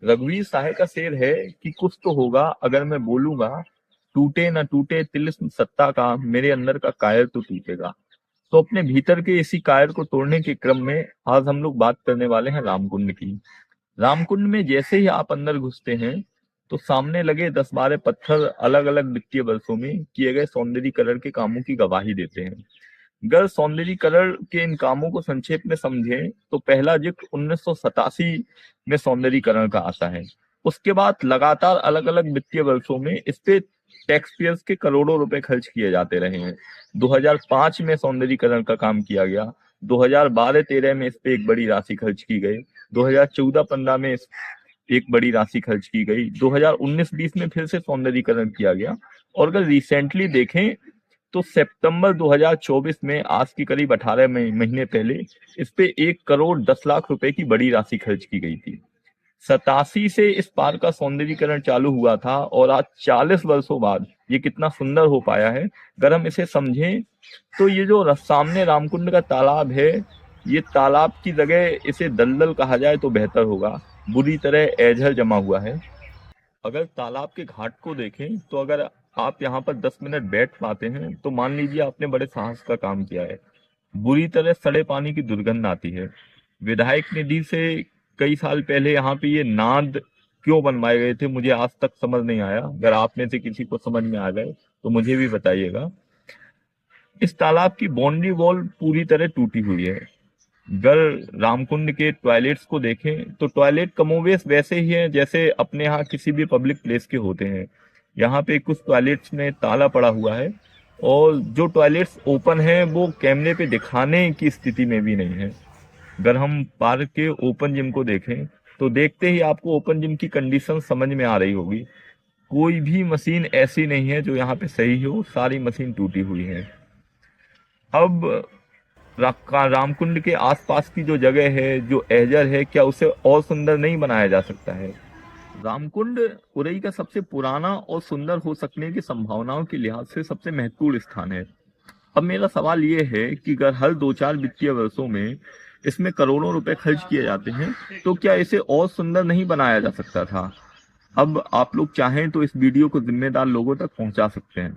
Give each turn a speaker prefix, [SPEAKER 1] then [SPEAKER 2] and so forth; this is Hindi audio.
[SPEAKER 1] रघुवीर साहे का शेर है कि कुछ तो होगा अगर मैं बोलूंगा, टूटे न टूटे तिलिस्म सत्ता का, मेरे अंदर का कायर तो टूटेगा। तो अपने भीतर के इसी कायर को तोड़ने के क्रम में आज हम लोग बात करने वाले हैं रामकुंड की। रामकुंड में जैसे ही आप अंदर घुसते हैं तो सामने लगे 10-12 पत्थर अलग अलग वित्तीय वर्षों में किए गए सौंदर्यीकरण के कामों की गवाही देते हैं। अगर सौंदर्यीकरण के इन कामों को संक्षेप में समझें तो पहला जिक्र 1987 में सौंदर्यीकरण का आता है। उसके बाद लगातार अलग अलग वित्तीय वर्षों में इस पे टैक्स पेयर्स के करोड़ों रुपए खर्च किए जाते रहे हैं। 2005 में सौंदर्यीकरण का काम किया गया, 2012-13 में इस पे एक बड़ी राशि खर्च की गई, 2014-15 में एक बड़ी राशि खर्च की गई, 2019-20 में फिर से सौंदर्यीकरण किया गया। और अगर रिसेंटली देखें तो सितंबर 2024 में आज की करीब 18 महीने पहले इस पे 1 करोड़ 10 लाख रुपए की बड़ी राशि खर्च की गई थी। 87 से इस पार्क का सौंदर्यीकरण चालू हुआ था और आज 40 वर्षों बाद ये कितना सुंदर हो पाया है। अगर हम इसे समझें तो ये जो सामने रामकुंड का तालाब है, ये तालाब की जगह इसे दलदल कहा जाए तो बेहतर होगा। बुरी तरह एजर जमा हुआ है। अगर तालाब के घाट को देखें तो अगर आप यहाँ पर 10 मिनट बैठ पाते हैं तो मान लीजिए आपने बड़े साहस का काम किया है। बुरी तरह सड़े पानी की दुर्गंध आती है। विधायक निधि से कई साल पहले यहाँ पे ये नाद क्यों बनवाए गए थे मुझे आज तक समझ नहीं आया। अगर आप में से किसी को समझ में आ गए तो मुझे भी बताइएगा। इस तालाब की बाउंड्री वॉल पूरी तरह टूटी हुई है। अगर रामकुंड के टॉयलेट्स को देखें तो टॉयलेट कमोवेश वैसे ही हैं जैसे अपने यहाँ किसी भी पब्लिक प्लेस के होते हैं। यहाँ पे कुछ टॉयलेट्स में ताला पड़ा हुआ है और जो टॉयलेट्स ओपन है वो कैमरे पे दिखाने की स्थिति में भी नहीं है। अगर हम पार्क के ओपन जिम को देखें तो देखते ही आपको ओपन जिम की कंडीशन समझ में आ रही होगी। कोई भी मशीन ऐसी नहीं है जो यहाँ पे सही हो, सारी मशीन टूटी हुई है। अब रामकुंड के आसपास की जो जगह है, जो एजर है, क्या उसे और सुंदर नहीं बनाया जा सकता है? रामकुंड उरई का सबसे पुराना और सुंदर हो सकने की संभावनाओं के लिहाज से सबसे महत्वपूर्ण स्थान है। अब मेरा सवाल ये है कि अगर हर 2-4 वित्तीय वर्षों में इसमें करोड़ों रुपए खर्च किए जाते हैं तो क्या इसे और सुंदर नहीं बनाया जा सकता था? अब आप लोग चाहें तो इस वीडियो को जिम्मेदार लोगों तक पहुंचा सकते हैं।